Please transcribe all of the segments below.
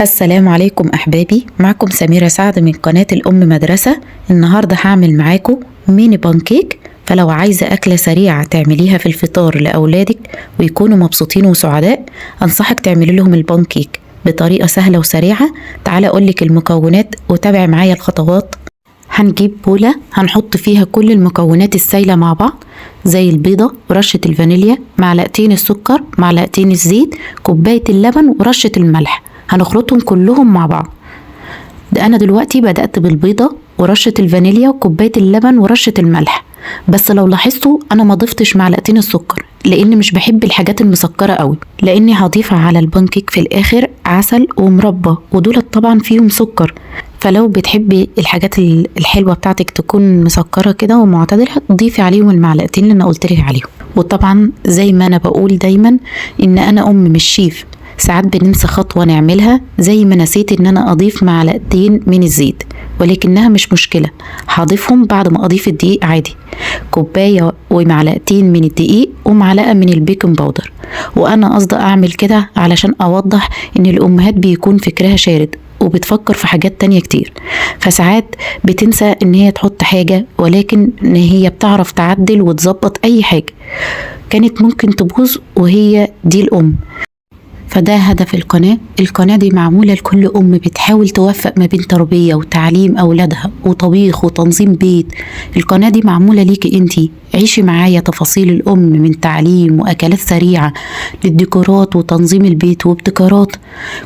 السلام عليكم أحبابي، معكم سميرة سعد من قناة الأم مدرسة. النهاردة هعمل معاكم ميني بانكيك. فلو عايزة أكلة سريعة تعمليها في الفطار لأولادك ويكونوا مبسوطين وسعداء، أنصحك تعملي لهم البانكيك بطريقة سهلة وسريعة. تعالى أقولك المكونات وتابع معايا الخطوات. هنجيب بولة هنحط فيها كل المكونات السايلة مع بعض، زي البيضة ورشة الفانيليا، معلقتين السكر، معلقتين الزيت، كوباية اللبن ورشة الملح. هنخلطهم كلهم مع بعض. ده أنا دلوقتي بدأت بالبيضة ورشة الفانيليا وكوباية اللبن ورشة الملح، بس لو لاحظتوا أنا ما ضفتش معلقتين السكر لأن مش بحب الحاجات المسكرة قوي، لأني هضيف على البانكيك في الآخر عسل ومربى ودول طبعا فيهم سكر. فلو بتحبي الحاجات الحلوة بتاعتك تكون مسكرة كده ومعتدلة، ضيفي عليهم المعلقتين اللي أنا قلتلك عليهم. وطبعا زي ما أنا بقول دايما إن أنا أم مش شيف، ساعات بننسى خطوة نعملها، زي ما نسيت إن أنا أضيف معلقتين من الزيت، ولكنها مش مشكلة، هضيفهم بعد ما أضيف الدقيق عادي. كوباية ومعلقتين من الدقيق ومعلقة من البيكنج باودر. وأنا قصدي أعمل كده علشان أوضح إن الأمهات بيكون فكرها شارد وبتفكر في حاجات تانية كتير، فساعات بتنسى إن هي تحط حاجة، ولكن إن هي بتعرف تعدل وتظبط أي حاجة كانت ممكن تبوظ، وهي دي الأم. فده هدف القناة دي معمولة لكل أم بتحاول توفق ما بين تربية وتعليم أولادها وطبيخ وتنظيم بيت. القناة دي معمولة ليكي انتي. عيشي معايا تفاصيل الأم من تعليم وأكلات سريعة للديكورات وتنظيم البيت وابتكارات،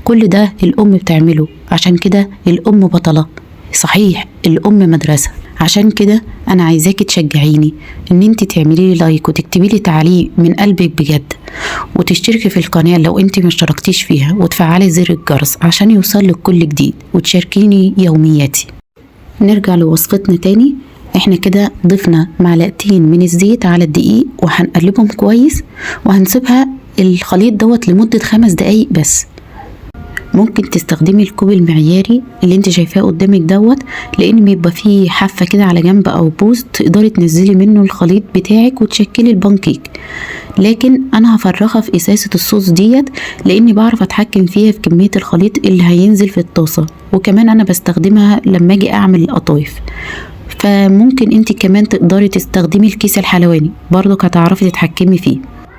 كل ده الأم بتعمله. عشان كده الأم بطلة، صحيح الأم مدرسة. عشان كده أنا عايزاكي تشجعيني إن انتي تعملي لي لايك وتكتبي لي تعليق من قلبك بجد، وتشتركي في القناة لو انتي ما اشتركتيش فيها، وتفعلي زر الجرس عشان يوصلك كل جديد، وتشاركيني يومياتي. نرجع لوصفتنا تاني. احنا كده ضفنا معلقتين من الزيت على الدقيق وهنقلبهم كويس، وهنسيبها الخليط دوت لمدة 5 دقايق بس. ممكن تستخدمي الكوب المعياري اللي انت شايفاه قدامك دوت، لان بيبقى فيه حافه كده على جنب او بوز تقدري تنزلي منه الخليط بتاعك وتشكلي البانكيك. لكن انا هفرغها في ازازه الصوص ديت، لاني بعرف اتحكم فيها في كميه الخليط اللي هينزل في الطاسه، وكمان انا بستخدمها لما اجي اعمل القطايف. فممكن انت كمان تقدري تستخدمي الكيس الحلواني برضو، هتعرفي تتحكمي فيه.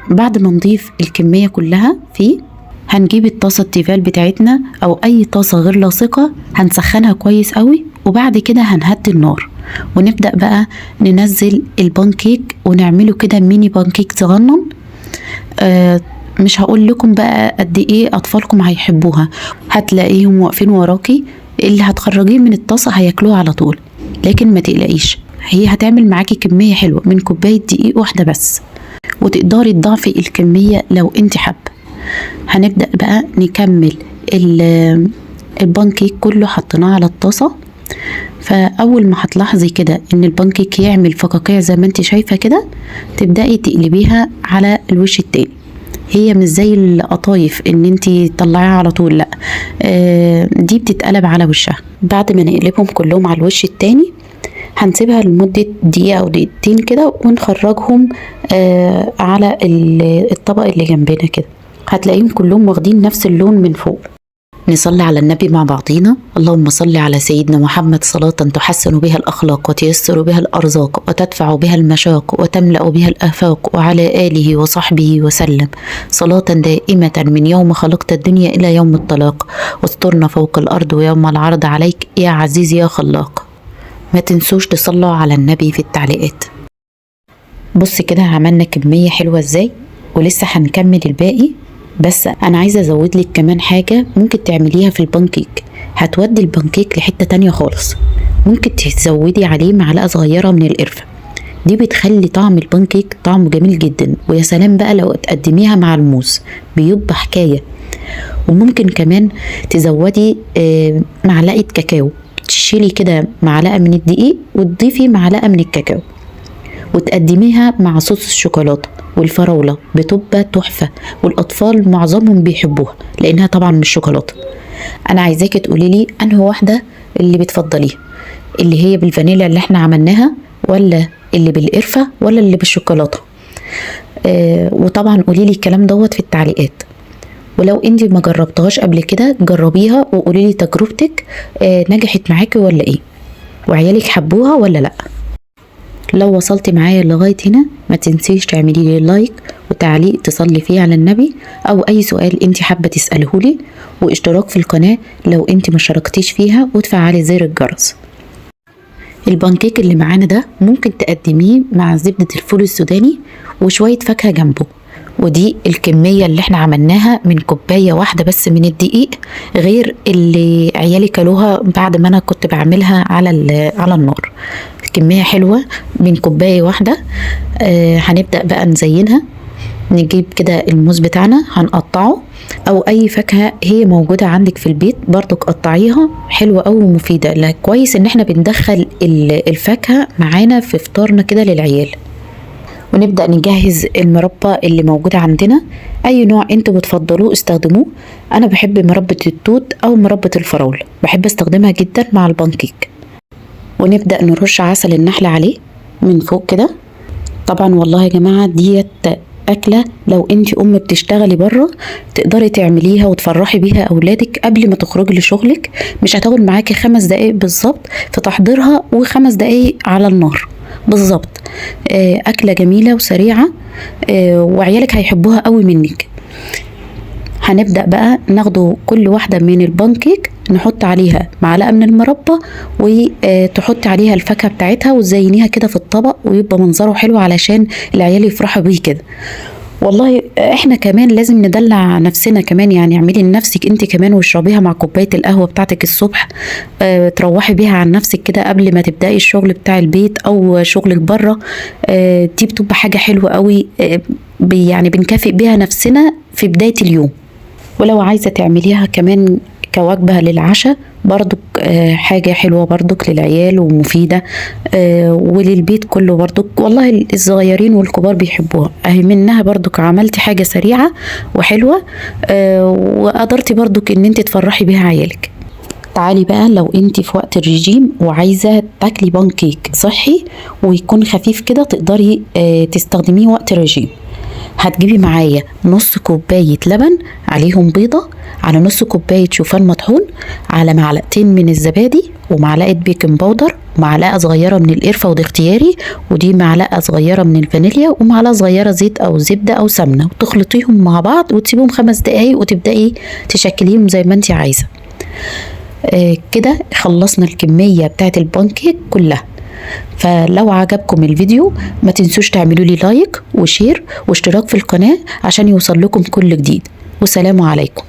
بعد ما نضيف الكميه كلها فيه، هنجيب الطاسة التيفال بتاعتنا او اي طاسة غير لاصقة، هنسخنها كويس قوي، وبعد كده هنهدي النار ونبدأ بقى ننزل البانكيك ونعمله كده ميني بانكيك صغنن. مش هقول لكم بقى قد ايه اطفالكم هيحبوها، هتلاقيهم واقفين وراكي، اللي هتخرجيه من الطاسة هياكلوها على طول. لكن ما تقلقيش، هي هتعمل معاكي كمية حلوة من كوباية دقيق واحدة بس، وتقدري تضاعفي الكمية لو انت حابة. هنبدأ بقى نكمل البانكيك كله، حطيناه على الطاسة. فأول ما هتلاحظي كده ان البانكيك يعمل فقاقيع زي ما انت شايفة كده، تبدأي تقلبيها على الوش التاني. هي مش زي القطايف ان انت تطلعيها على طول، لا، دي بتتقلب على وشها. بعد ما نقلبهم كلهم على الوش التاني، هنسيبها لمدة دقيقة أو دقيقتين كده، ونخرجهم على الطبق اللي جنبنا كده، هتلاقيهم كلهم واخدين نفس اللون من فوق. نصلي على النبي مع بعضينا. اللهم صل على سيدنا محمد صلاة تحسن بها الأخلاق وتيسر بها الأرزاق وتدفع بها المشاق وتملأ بها الآفاق، وعلى آله وصحبه وسلم صلاة دائمة من يوم خلقت الدنيا إلى يوم الطلاق، واسترنا فوق الأرض ويوم العرض عليك يا عزيز يا خلاق. ما تنسوش تصلوا على النبي في التعليقات. بص كده عملنا كمية حلوة ازاي، ولسه هنكمل الباقي. بس انا عايزة ازود لك كمان حاجة ممكن تعمليها في البانكيك، هتودي البانكيك لحتة تانية خالص. ممكن تزودي عليه معلقة صغيرة من القرفة، دي بتخلي طعم البانكيك طعمه جميل جدا. ويا سلام بقى لو تقدميها مع الموز، بيبقى حكاية. وممكن كمان تزودي معلقة كاكاو، تشيلي كده معلقة من الدقيق وتضيفي معلقة من الكاكاو، وتقدميها مع صوص الشوكولاتة والفراولة، بتبقى تحفة. والأطفال معظمهم بيحبوها لأنها طبعا مش شوكولاتة. أنا عايزاكي تقوليلي أنهي واحدة اللي بتفضليها، اللي هي بالفانيليا اللي احنا عملناها، ولا اللي بالقرفة، ولا اللي بالشوكولاتة؟ وطبعا قوليلي الكلام دوت في التعليقات. ولو انت ما جربتهاش قبل كده جربيها وقولي لي تجربتك، نجحت معاكي ولا ايه، وعيالك حبوها ولا لا. لو وصلتي معايا لغاية هنا ما تنسيش تعملي لي لايك وتعليق تصلي فيه على النبي، او اي سؤال انت حابة تسألهولي، واشتراك في القناة لو انت ما اشتركتيش فيها، وتفعلي زر الجرس. البانكيك اللي معانا ده ممكن تقدميه مع زبدة الفول السوداني وشوية فاكهة جنبه، ودي الكمية اللي احنا عملناها من كوباية واحدة بس من الدقيق، غير اللي عيالي كلوها بعد ما انا كنت بعملها على النار. كمية حلوة من كوباية واحدة. هنبدأ بقى نزينها. نجيب كده الموز بتاعنا هنقطعه، او اي فاكهة هي موجودة عندك في البيت برضو قطعيها، حلوة اوي ومفيدة. لا كويس ان احنا بندخل الفاكهة معانا في فطارنا كده للعيال. ونبدأ نجهز المربى اللي موجودة عندنا، اي نوع انتوا بتفضلوه استخدموه. انا بحب مربى التوت او مربى الفراولة، بحب استخدمها جدا مع البانكيك. ونبدأ نرش عسل النحل عليه من فوق كده. طبعا والله يا جماعة ديت أكلة لو انت بتشتغلي بره تقدري تعمليها وتفرحي بيها أولادك قبل ما تخرجي لشغلك. مش هتاخد معاكي 5 دقايق بالظبط في تحضيرها، و5 دقايق على النار بالظبط. أكلة جميلة وسريعة، وعيالك هيحبوها قوي منك. هنبدأ بقى ناخده كل واحدة من البانكيك نحط عليها معلقة من المربى، وتحط عليها الفاكهة بتاعتها وتزينيها كده في الطبق، ويبقى منظره حلو علشان العيال يفرحوا بيه كده. والله احنا كمان لازم ندلع نفسنا كمان، يعني اعملي لنفسك انت كمان واشربيها مع كوباية القهوة بتاعتك الصبح. تروحي بيها عن نفسك كده قبل ما تبدأي الشغل بتاع البيت او شغلك بره. دي بتبقى حاجة حلوة قوي، يعني بنكافئ بيها نفسنا في بداية اليوم. ولو عايزة تعمليها كمان كوجبة للعشاء برضك حاجة حلوة برضك للعيال ومفيدة، وللبيت كله برضك. والله الصغيرين والكبار بيحبوها. اهي منها برضك عملتي حاجة سريعة وحلوة، وقدرتي برضك ان انت تفرحي بيها عيالك. تعالي بقى لو انت في وقت الرجيم وعايزة تاكلي بانكيك صحي ويكون خفيف كده، تقدري تستخدميه وقت الرجيم. هتجيبي معايا نص كوباية لبن، عليهم بيضة، على نص كوباية شوفان مطحون، على معلقتين من الزبادي، ومعلقة بيكنج باودر، ومعلقة صغيرة من القرفة ودي اختياري، ودي معلقة صغيرة من الفانيليا، ومعلقة صغيرة زيت أو زبدة أو سمنة، وتخلطيهم مع بعض وتسيبهم 5 دقايق وتبدأي تشكليهم زي ما انت عايزة. كده خلصنا الكمية بتاعت البانكيك كلها. فلو عجبكم الفيديو ما تنسوش تعملوا لي لايك وشير واشتراك في القناة عشان يوصل لكم كل جديد. والسلام عليكم.